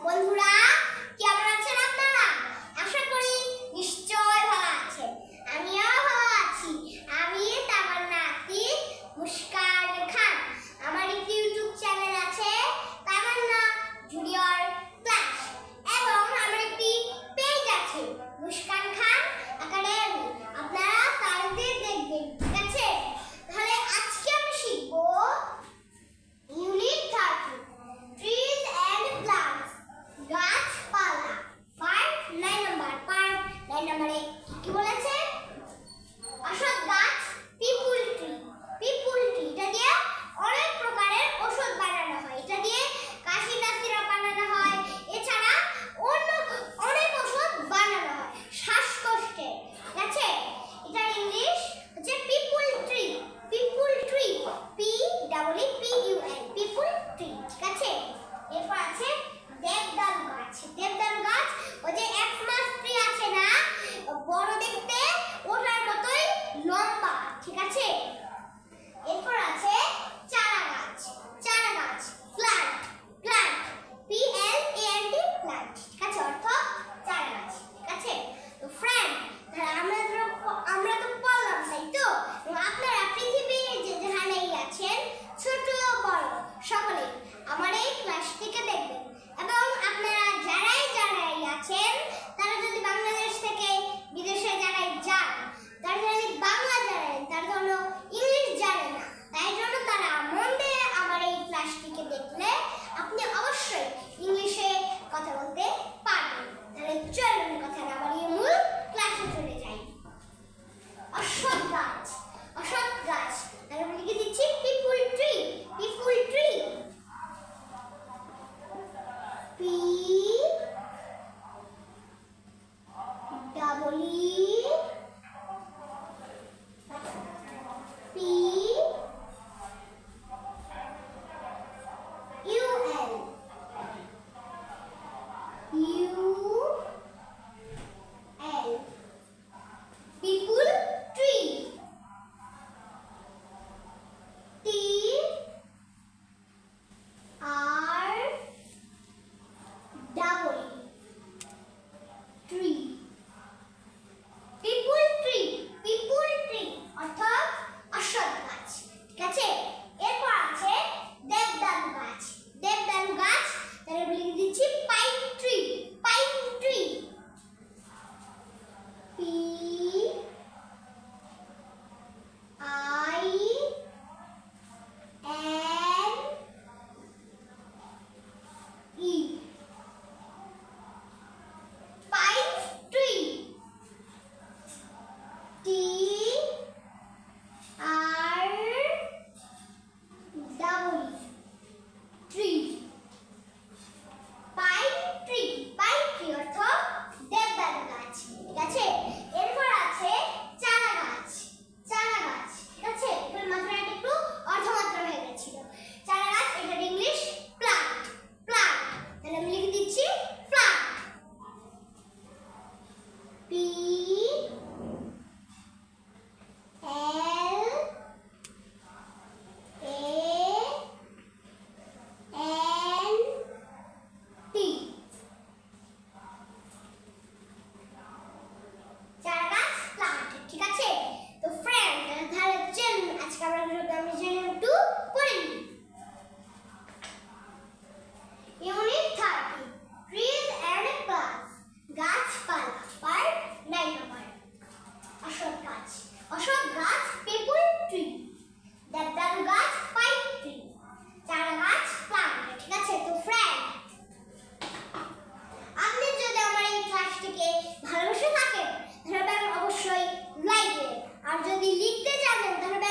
বন্ধুরা, কেমন আছেন আপনারা? আশা করি নিশ্চয় ভালো আছেন। আমিও ভালো আছি। আমি তামান্না আতিক মুস্কান খান। আমার একটি ইউটিউব চ্যানেল আছে, তামান্না জুনিয়র ক্লাস, এবং আমার একটি পেজ আছে, মুস্কান খান একাডেমি। আপনারা তাইতে দেখবেন, ঠিক আছে? তাহলে আজকে আমরা শিখব ইউনিট 30 ট্রিজ এন্ড প্লান্টস, গাছপালা, পার্ট 9 নম্বর। পার্ট 9 নম্বরে কি বলেছে? অশ্বত্থ গাছ, পিপুল ট্রি। পিপুল ট্রি এটা দিয়ে অনেক প্রকারের ওষুধ বানানো হয়। এটা দিয়ে কাশির সিরাপ বানানো হয়, এছাড়া অন্য অনেক ওষুধ বানানো হয় শ্বাসকষ্টের, ঠিক আছে? এটার ইংলিশ হচ্ছে পিপুল ট্রি। পিপুল ট্রি, PEEPUL, পিপুল ট্রি, ঠিক আছে? এরপর আছে দেবদারু গাছ। দেবদারু গাছ ওই যে এক্সমাস ট্রি আছে না, বড় দেখতে, ওটার মতোই লম্বা, ঠিক আছে? এরপর আছে চারা গাছ। চারা গাছ, প্লান্ট। প্লান্ট, PLANT, প্লান্ট, ঠিক আছে? অর্থ চারা গাছ, ঠিক আছে? তো ফ্রেন্ড, আমরা তো বললাম, তাই তো? আপনারা পৃথিবীর যেখানেই আছেন, ছোট বড় সকলে আমার এই ক্লাসটিকে দেখবেন, এবং আপনারা যারাই আছেন, তারা যদি বাংলাদেশ থেকে বিদেশে যারাই যান, তারা যদি বাংলা জানেন, তার জন্য ইংলিশ জানেন না, তাই জন্য তারা মন দিয়ে আমার এই ক্লাসটিকে দেখলে আপনি অবশ্যই ইংলিশে কথা বলতে পারবেন। তাহলে চলুন কথা না বাড়িয়ে মূল ক্লাসে চলে যাই। অশ্বত্থ গাছ। অশ্বত্থ গাছ, তাহলে আমি লিখে দিচ্ছি peepal tree. Peepal tree, PEOPLE, people tree. Tree, peepal tree, peepal tree অর্থাৎ অশ্বত্থ গাছ, ঠিক আছে? এরপর আছে দেবদারু গাছ। দেবদারু গাছ, তাহলে লিখে দিচ্ছি pine tree. Pine tree, PINE, pine tree. Tree, pine tree. Pine tree অর্থ দেবদারু গাছ, ঠিক আছে? এরপর আছে চারা গাছ। চারা গাছ, ঠিক আছে? এখানে মাত্রাটা একটু অর্ধমাত্রা হয়ে গেছিল। চারা গাছ, এটার ইংলিশ প্লান্ট। প্লান্ট, তাহলে আমি লিখে দিচ্ছি প্লান্ট। চারা গাছ, প্লান্ট, ঠিক আছে? তো ফ্রেন্ড, তাহলে চলুন আজকে আমরা একটু পড়ে নিই। ইউনিট 30 ট্রিজ এন্ড প্লান্টস, গাছপালা, পার্ট 9 নম্বর। অশ্বত্থ গাছ। অশ্বত্থ গাছ, পিপুল ট্রি। দেবদারু গাছ, পাইন ট্রি। চারা গাছ, প্লান্ট, ঠিক আছে? তো ফ্রেন্ড, আপনি যদি আমার এই ক্লাসটিকে ভালোবেসে থাকেন, তাহলে অবশ্যই লাইক দেবেন, আর যদি লিখতে জানেন তাহলে